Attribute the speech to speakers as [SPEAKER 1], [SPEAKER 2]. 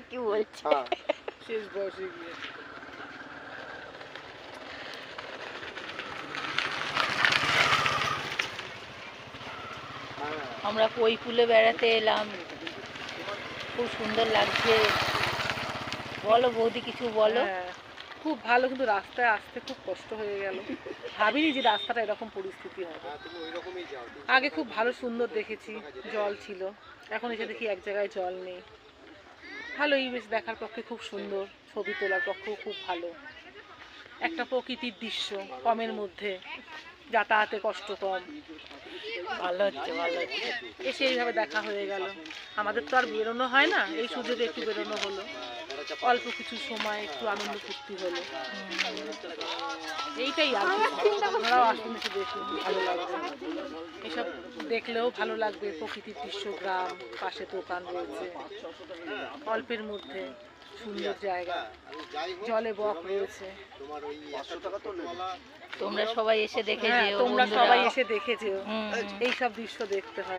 [SPEAKER 1] কি বলছে?
[SPEAKER 2] শেষ বয়সে গিয়ে
[SPEAKER 1] আমরা কৈকুলে বেড়াতে এলাম, খুব সুন্দর লাগছে। বলো বৌদি, কিছু বলো।
[SPEAKER 2] হ্যাঁ, খুব ভালো, কিন্তু রাস্তায় আসতে খুব কষ্ট হয়ে গেল। ভাবিনি যে রাস্তাটা এরকম পরিস্থিতি হবে। আগে খুব ভালো সুন্দর দেখেছি, জল ছিল, এখন এসে দেখি এক জায়গায় জল নেই। ভালোই, বেশ দেখার পক্ষে খুব সুন্দর, ছবি তোলার পক্ষেও খুব ভালো একটা প্রকৃতির দৃশ্য, কমের মধ্যে, যাতায়াতে কষ্ট কম।
[SPEAKER 1] ভালো হচ্ছে, ভালো হচ্ছে।
[SPEAKER 2] এসে এইভাবে দেখা হয়ে গেল। আমাদের তো আর বেরোনো হয় না, এই সুযোগে একটু বেরোনো হলো, অল্প কিছু সময় একটু আনন্দ ফুর্তি হলো, এইটাই আর কি। আপনারাও আসুন, এসে দেখুন, ভালো লাগবে। এসব দেখলেও ভালো লাগবে, প্রকৃতির দৃশ্য, গ্রাম, পাশে দোকান রয়েছে, অল্পের মধ্যে সুন্দর জায়গা, জলে বক রয়েছে।
[SPEAKER 1] তোমরা সবাই এসে দেখে
[SPEAKER 2] হ্যাঁ,
[SPEAKER 1] যেও
[SPEAKER 2] তোমরা
[SPEAKER 1] বন্ধুরা।
[SPEAKER 2] সবাই এসে দেখে যেও,
[SPEAKER 1] হুম।
[SPEAKER 2] এইসব দৃশ্য দেখতে হয়।